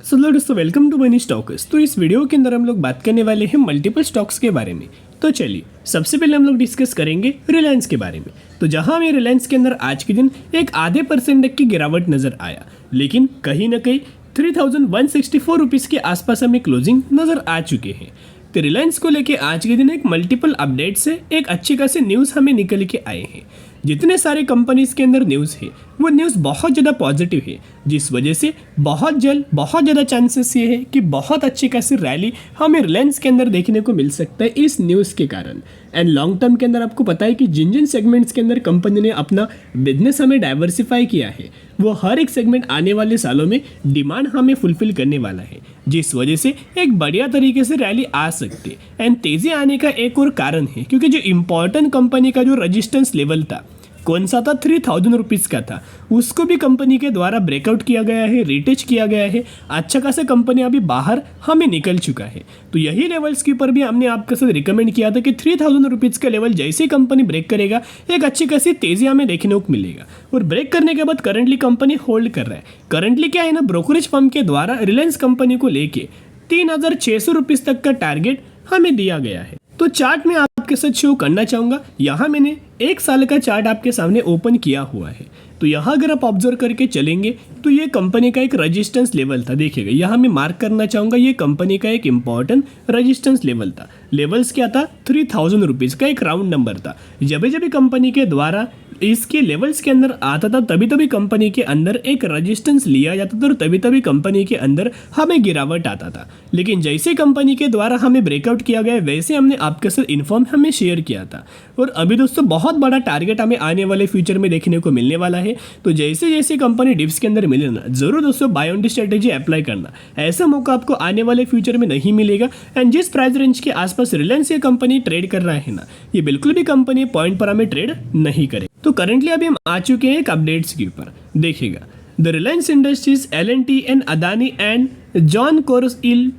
Hello दोस्तों, welcome to money stocks. तो इस वीडियो के अंदर हम लोग बात करने वाले हैं मल्टीपल स्टॉक्स के बारे में। तो चलिए, सबसे पहले हम लोग डिस्कस करेंगे रिलायंस के बारे में। तो जहां हमें रिलायंस के अंदर आज के दिन एक आधे % तक की गिरावट नजर आया, लेकिन कहीं ना कहीं 3164 रुपीज़ के आसपास हमें क्लोजिंग नजर आ चुके हैं। तो रिलायंस को लेके आज के दिन एक मल्टीपल अपडेट से एक अच्छी खासी न्यूज़ हमें निकल के आए हैं। जितने सारे कंपनीज के अंदर न्यूज़ है वो न्यूज़ बहुत ज़्यादा पॉजिटिव है, जिस वजह से बहुत जल्द बहुत ज़्यादा चांसेस ये है कि बहुत अच्छी खासी रैली हमें रिलायंस के अंदर देखने को मिल सकता है इस न्यूज़ के कारण। एंड लॉन्ग टर्म के अंदर आपको पता है कि जिन जिन सेगमेंट्स के अंदर कंपनी ने अपना बिजनेस हमें डाइवर्सिफाई किया है, वो हर एक सेगमेंट आने वाले सालों में डिमांड हमें फुलफिल करने वाला है, जिस वजह से एक बढ़िया तरीके से रैली आ सकती है। एंड तेज़ी आने का एक और कारण है क्योंकि जो इम्पोर्टेंट कंपनी का जो रजिस्टेंस लेवल था, कौन सा था, 3000 रुपीज़ का था, उसको भी कंपनी के द्वारा ब्रेकआउट किया गया है, रिटेच किया गया है। अच्छा खासा कंपनी अभी बाहर हमें निकल चुका है। तो यही लेवल्स के ऊपर भी हमने आपके साथ रिकमेंड किया था कि 3000 रुपीज़ का लेवल जैसे ही कंपनी ब्रेक करेगा, एक अच्छी खासी तेज़ी हमें देखने को मिलेगा। और ब्रेक करने के बाद करंटली कंपनी होल्ड कर रहा है। करंटली क्या है ना, ब्रोकरेज फर्म के द्वारा रिलायंस कंपनी को लेके 3600 रुपीज़ तक का टारगेट हमें दिया गया है। तो चार्ट में आपके साथ शो करना चाहूँगा। यहाँ मैंने एक साल का चार्ट आपके सामने ओपन किया हुआ है। तो यहाँ अगर आप ऑब्जर्व करके चलेंगे तो ये कंपनी का एक रजिस्टेंस लेवल था। देखिएगा, यहाँ मैं मार्क करना चाहूँगा, ये कंपनी का एक इंपॉर्टेंट रजिस्टेंस लेवल था। लेवल्स क्या था, 3000 रुपीज़ का एक राउंड नंबर था। जब जब कंपनी के द्वारा इसके लेवल्स के अंदर आता था, तभी तभी कंपनी के अंदर एक रजिस्टेंस लिया जाता था और तभी तभी कंपनी के अंदर हमें गिरावट आता था। लेकिन जैसे कंपनी के द्वारा हमें ब्रेकआउट किया गया, वैसे हमने आपके साथ इन्फॉर्म हमें शेयर किया था। और अभी दोस्तों बहुत बड़ा टारगेट हमें आने वाले फ्यूचर में देखने को मिलने वाला है। तो जैसे जैसे कंपनी डिप्स के अंदर मिले ना, जरूर दोस्तों buy on dip strategy apply करना। ऐसा मौका आपको आने वाले फ्यूचर में नहीं मिलेगा। एंड जिस प्राइस रेंज के आसपास रिलायंस ये कंपनी ट्रेड कर रहा है ना, ये बिल्कुल भी कंपनी पॉइंट पर हमें ट्रेड नहीं करे। तो करंटली अभी हम आ चुके हैं एक अपडेट्स के ऊपर। देखिएगा, the Reliance industries, L&T and Adani and John Cockerill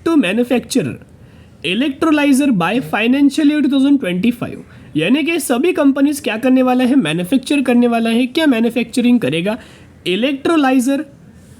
to manufacture electrolyser by financial year 2025। यानी कि सभी कंपनीज क्या करने वाला है, मैन्युफैक्चर करने वाला है। क्या मैन्युफैक्चरिंग करेगा, इलेक्ट्रोलाइजर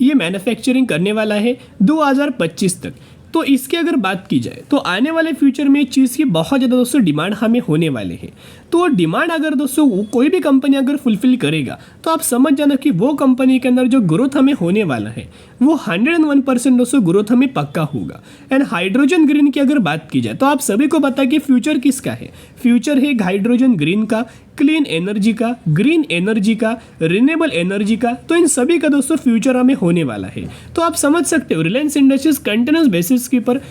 ये मैन्युफैक्चरिंग करने वाला है 2025 तक। तो इसकी अगर बात की जाए तो आने वाले फ्यूचर में इस चीज़ की बहुत ज़्यादा दोस्तों डिमांड हमें होने वाले हैं। तो डिमांड अगर दोस्तों कोई भी कंपनी अगर फुलफिल करेगा, तो आप समझ जाना कि वो कंपनी के अंदर जो ग्रोथ हमें होने वाला है वो 101% दोस्तों ग्रोथ हमें पक्का होगा। एंड हाइड्रोजन ग्रीन की अगर बात की जाए तो आप सभी को पता है कि फ्यूचर किसका है। फ्यूचर है हाइड्रोजन ग्रीन का, क्लीन एनर्जी का, ग्रीन एनर्जी का, रिन्यूएबल एनर्जी का। तो इन सभी का दोस्तों फ्यूचर हमें होने वाला है। तो आप समझ सकते हो रिलायंस इंडस्ट्रीज कंटिन्यूस बेसिस के ऊपर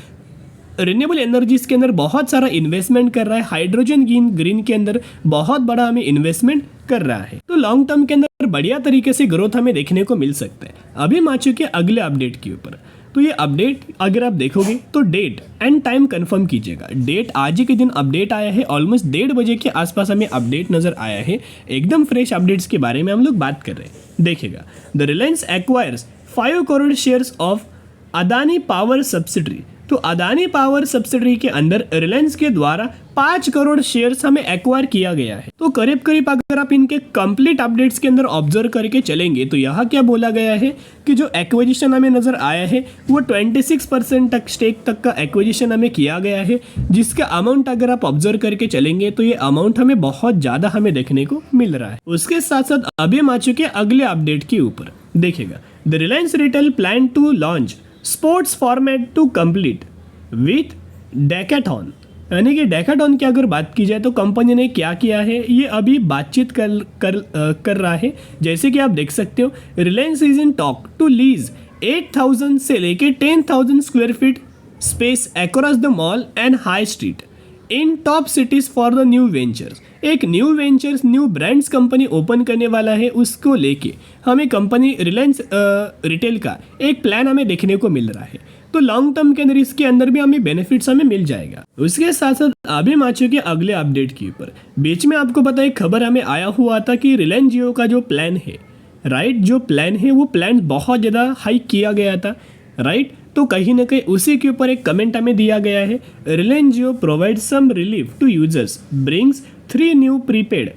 रिन्यूएबल एनर्जीज के अंदर बहुत सारा इन्वेस्टमेंट कर रहा है। हाइड्रोजन ग्रीन के अंदर बहुत बड़ा हमें इन्वेस्टमेंट कर रहा है। तो लॉन्ग टर्म के अंदर बढ़िया तरीके से ग्रोथ हमें देखने को मिल सकता है। अभी हम आ चुके हैं अगले अपडेट के ऊपर। तो ये अपडेट अगर आप देखोगे तो डेट एंड टाइम कंफर्म कीजिएगा। डेट आज ही के दिन अपडेट आया है, ऑलमोस्ट 1:30 बजे के आसपास हमें अपडेट नजर आया है। एकदम फ्रेश अपडेट्स के बारे में हम लोग बात कर रहे हैं। देखिएगा, the Reliance acquires 5 crore shares of Adani power subsidiary. तो अदानी पावर सब्सिडरी के अंदर रिलायंस के द्वारा 5 करोड़ शेयर्स हमें एक्वायर किया गया है। तो करीब करीब अगर आप इनके कंप्लीट अपडेट्स के अंदर ऑब्जर्व करके चलेंगे तो यहाँ क्या बोला गया है कि जो एक्विजिशन हमें नजर आया है वो 26% तक स्टेक तक का एक्विजिशन हमें किया गया है। जिसका अमाउंट अगर आप ऑब्जर्व करके चलेंगे तो ये अमाउंट हमें बहुत ज़्यादा हमें देखने को मिल रहा है। उसके साथ साथ अभी हम आ चुके अगले अपडेट के ऊपर। देखिएगा, the Reliance retail plan to launch sports format to complete with Decathlon. यानी कि डेकाथॉन की अगर बात की जाए तो कंपनी ने क्या किया है, ये अभी बातचीत कर रहा है। जैसे कि आप देख सकते हो, Reliance is in talk to lease 8000 से लेके 10,000 square feet space across the mall and high street in top cities for the new ventures. एक new ventures, new brands company open करने वाला है। उसको लेके हमें कंपनी रिलायंस रिटेल का एक प्लान हमें देखने को मिल रहा है। तो लॉन्ग टर्म के अंदर इसके अंदर भी हमें बेनिफिट्स हमें मिल जाएगा। उसके साथ साथ अभी हम आ चुके अगले अपडेट के ऊपर। बीच में आपको पता है खबर हमें आया हुआ था कि रिलायंस जियो का जो प्लान है, राइट, जो प्लान है वो प्लान बहुत ज़्यादा हाइक किया गया था, राइट। तो कहीं ना कहीं उसी के ऊपर एक कमेंट हमें दिया गया है, Reliance Jio provide some relief to users, brings 3 new prepaid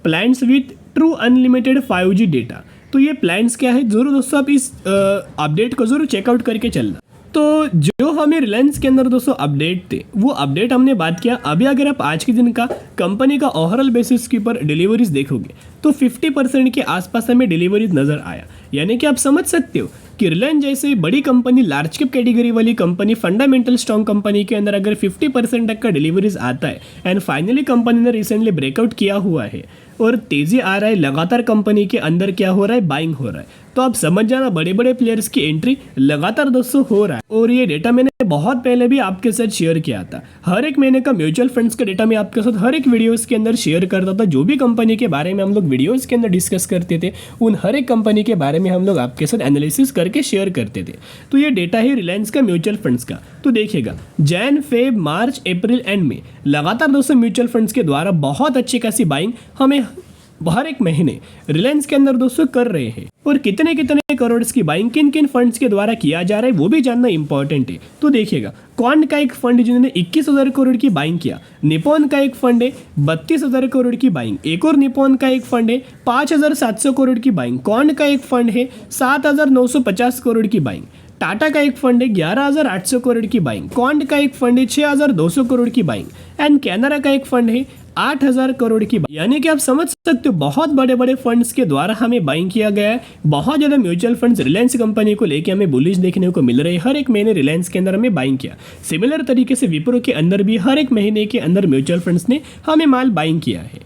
plans with true unlimited 5G data. तो ये प्लान्स क्या है, ज़रूर दोस्तों आप इस अपडेट को ज़रूर चेकआउट करके चलना। तो जो हमें रिलायंस के अंदर दोस्तों अपडेट थे, वो अपडेट हमने बात किया। अभी अगर आप आज के दिन का कंपनी का ओवरऑल बेसिस के ऊपर डिलीवरीज देखोगे तो 50% के आसपास हमें डिलीवरीज नज़र आया। यानी कि आप समझ सकते हो कि रिलायंस जैसे बड़ी कंपनी, लार्ज कैप कैटेगरी वाली कंपनी, फंडामेंटल स्ट्रॉन्ग कंपनी के अंदर अगर 50% तक का डिलीवरीज आता है एंड फाइनली कंपनी ने रिसेंटली ब्रेकआउट किया हुआ है और तेज़ी आ रहा है, लगातार कंपनी के अंदर क्या हो रहा है, बाइंग हो रहा है, तो आप समझ जाना बड़े बड़े प्लेयर्स की एंट्री लगातार दोस्तों हो रहा है। और ये डेटा मैंने बहुत पहले भी आपके साथ शेयर किया था। हर एक महीने का म्यूचुअल फंड्स का डेटा मैं आपके साथ हर एक वीडियोस के अंदर शेयर करता था। जो भी कंपनी के बारे में हम लोग वीडियोस के अंदर डिस्कस करते थे, उन हर एक कंपनी के बारे में हम लोग आपके साथ एनालिसिस करके शेयर करते थे। तो ये डेटा है रिलायंस का म्यूचुअल फंड्स का। तो देखिएगा Jan, Feb, March, April and May लगातार दोस्तों म्यूचुअल फंड्स के द्वारा बहुत अच्छी खासी बाइंग हमें हर एक महीने रिलायंस के अंदर दोस्तों कर रहे हैं। और कितने कितने करोड़ की बाइंग किन किन फंड्स के द्वारा किया जा रहा है वो भी जानना इंपॉर्टेंट है। तो देखिएगा क्वांट का एक फंड जिन्होंने 21,000 करोड़ की बाइंग किया, निपॉन का एक फंड है 32,000 करोड़ की बाइंग, एक और निपॉन का एक फंड है 5,700 करोड़ की बाइंग, क्वांट का एक फंड है 7,950 करोड़ की बाइंग, टाटा का एक फंड है 11,800 करोड़ की बाइंग, क्वांट का एक फंड है 6,200 करोड़ की बाइंग एंड कैनरा का एक फंड है 8,000 करोड़ की। यानी कि आप समझ सकते हो बहुत बड़े बड़े फंड्स के द्वारा हमें बाइंग किया गया है। बहुत ज़्यादा म्यूचुअल फंड्स रिलायंस कंपनी को लेके हमें बुलिश देखने को मिल रहे हैं। हर एक महीने रिलायंस के अंदर हमें बाइंग किया। सिमिलर तरीके से विप्रो के अंदर भी हर एक महीने के अंदर म्यूचुअल फंड्स ने हमें माल बाइंग किया है।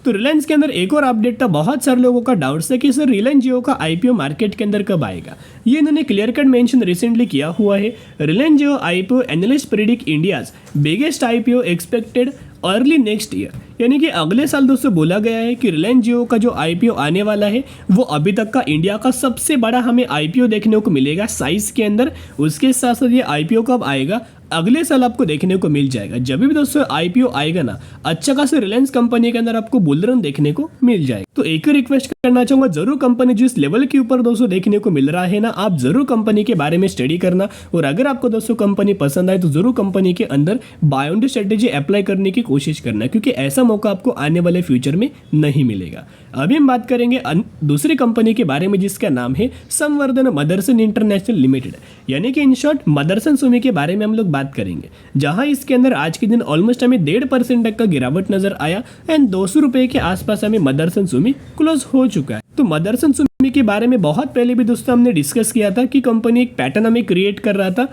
तो रिलायंस के अंदर एक और अपडेट था, बहुत सारे लोगों का डाउट्स था कि सर रिलायंस जियो का आईपीओ मार्केट के अंदर कब आएगा। ये इन्होंने क्लियर कट मेंशन रिसेंटली किया हुआ है। Reliance Jio IPO analyst predict India's biggest IPO expected early next year, यानी कि अगले साल दोस्तों बोला गया है कि रिलायंस जियो का जो आईपीओ आने वाला है वो अभी तक का इंडिया का सबसे बड़ा हमें आईपीओ देखने को मिलेगा साइज के अंदर। उसके साथ साथ ये आईपीओ कब आएगा, अगले साल आपको देखने को मिल जाएगा। जब भी दोस्तों आईपीओ आएगा ना, अच्छा खासा रिलायंस कंपनी के अंदर आपको बुल रन देखने को मिल जाएगा। तो एक ही रिक्वेस्ट करना चाहूंगा, जरूर कंपनी जिस लेवल के ऊपर दोस्तों देखने को मिल रहा है ना, आप जरूर कंपनी के बारे में स्टडी करना। और अगर आपको दोस्तों कंपनी पसंद आए तो जरूर कंपनी के अंदर बाय ऑन स्ट्रेटेजी अप्लाई करने की कोशिश करना, क्योंकि ऐसा मौका आपको आने वाले फ्यूचर में नहीं मिलेगा। अभी हम बात करेंगे दूसरी कंपनी के बारे में जिसका नाम है संवर्धन मदरसन इंटरनेशनल लिमिटेड, यानी कि इन शॉर्ट मदरसन सुमी के बारे में हम लोग बात करेंगे। जहां इसके अंदर आज के दिन ऑलमोस्ट हमें 1.5% तक का गिरावट नजर आया एंड 200 रुपए के आसपास हमें मदरसन सुमी क्लोज हो चुका है। तो मदरसन सुमी के बारे में बहुत पहले भी दोस्तों हमने डिस्कस किया था कि कंपनी एक पैटर्न हमें क्रिएट कर रहा था।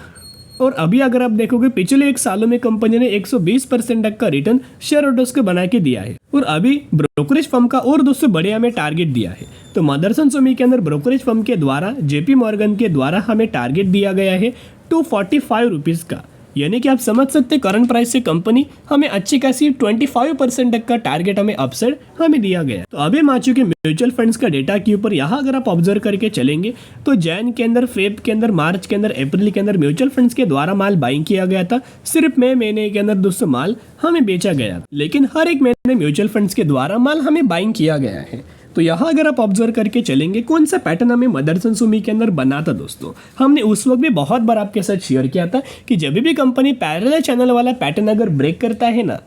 और अभी अगर आप देखोगे पिछले एक सालों में कंपनी ने 120% तक का रिटर्न शेयर होल्डर्स को बना के दिया है। और अभी ब्रोकरेज फर्म का और दोस्तों बड़े हमें टारगेट दिया है। तो मदरसन सुमी के अंदर ब्रोकरेज फर्म के द्वारा जेपी मॉर्गन के द्वारा हमें टारगेट दिया गया है 245 रुपीज़ का, यानी कि आप समझ सकते हैं करंट प्राइस से कंपनी हमें अच्छी खासी 25% तक का टारगेट हमें अपसाइड हमें दिया गया। तो अभी हम आ चुके म्यूचुअल फंड्स का डेटा के ऊपर। यहाँ अगर आप ऑब्जर्व करके चलेंगे तो जैन के अंदर, फेब के अंदर, मार्च के अंदर, अप्रैल के अंदर म्यूचुअल फंड्स के द्वारा माल बाइंग किया गया था। सिर्फ मई महीने के अंदर दोस्तों माल हमें बेचा गया, लेकिन हर एक महीने म्यूचुअल फंड्स के द्वारा माल हमें बाइंग किया गया है। तो यहाँ अगर आप ऑब्जर्व करके चलेंगे कौन सा पैटर्न हमें मदरसन सुमी के अंदर बना था दोस्तों, हमने उस वक्त भी बहुत बार आपके साथ शेयर किया था कि जब भी कंपनी पैरेलल चैनल वाला पैटर्न अगर ब्रेक करता है ना,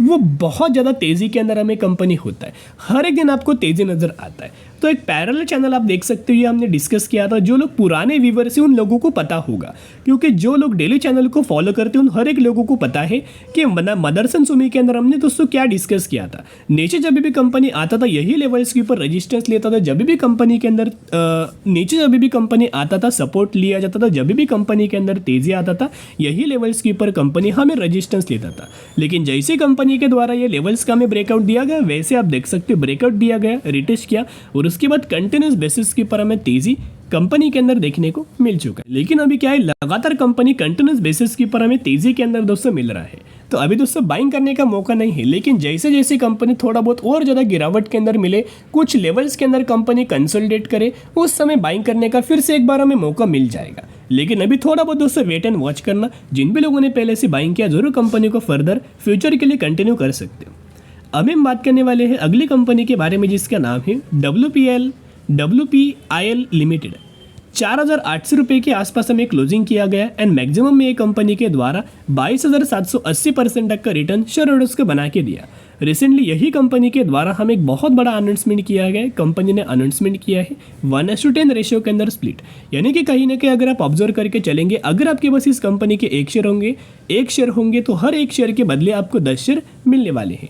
वो बहुत ज़्यादा तेज़ी के अंदर हमें कंपनी होता है। हर एक दिन आपको तेज़ी नज़र आता है। तो एक पैरेलल चैनल आप देख सकते हो, ये हमने डिस्कस किया था। जो लोग पुराने व्यूवर्स हैं उन लोगों को पता होगा, क्योंकि जो लोग डेली चैनल को फॉलो करते हैं उन हर एक लोगों को पता है कि मदरसन सुमी के अंदर हमने दोस्तों क्या डिस्कस किया था। नीचे जब भी कंपनी आता था यही लेवल्स के ऊपर रजिस्टेंस लेता था। जब भी कंपनी के अंदर नीचे जब भी कंपनी आता था सपोर्ट लिया जाता था। जब भी कंपनी के अंदर तेजी आता था यही लेवल्स के ऊपर कंपनी हमें रजिस्टेंस लेता था। लेकिन जैसे कंपनी के द्वारा ये लेवल्स का हमें ब्रेकआउट दिया गया, वैसे आप देख सकते हो ब्रेकआउट दिया गया, रिटेस्ट किया और उसके बाद कंटिन्यूस बेसिस के ऊपर हमें तेजी कंपनी के अंदर देखने को मिल चुका है। लेकिन अभी क्या है, लगातार कंपनी कंटिन्यूस बेसिस के ऊपर हमें तेजी के अंदर दोस्तों मिल रहा है। तो अभी दोस्तों बाइंग करने का मौका नहीं है, लेकिन जैसे जैसे कंपनी थोड़ा बहुत और ज़्यादा गिरावट के अंदर मिले, कुछ लेवल्स के अंदर कंपनी कंसोलिडेट करे, उस समय बाइंग करने का फिर से एक बार हमें मौका मिल जाएगा। लेकिन अभी थोड़ा बहुत दोस्तों वेट एंड वॉच करना। जिन भी लोगों ने पहले से बाइंग किया जरूर कंपनी को फर्दर फ्यूचर के लिए कंटिन्यू कर सकते हो। अभी हम बात करने वाले हैं अगली कंपनी के बारे में जिसका नाम है WPIL लिमिटेड। 4,800 रुपये के आसपास हमें क्लोजिंग किया गया एंड मैक्सिमम में ये कंपनी के द्वारा 22,780% तक का रिटर्न शेयर होल्डर्स को बना के दिया। रिसेंटली यही कंपनी के द्वारा हमें एक बहुत बड़ा अनाउंसमेंट किया गया है। कंपनी ने अनाउंसमेंट किया है 1:10 रेशियो के अंदर स्प्लिट, यानी कि कहीं ना कहीं अगर आप ऑब्जर्व करके चलेंगे, अगर आपके पास इस कंपनी के एक शेयर होंगे तो हर एक शेयर के बदले आपको 10 शेयर मिलने वाले हैं।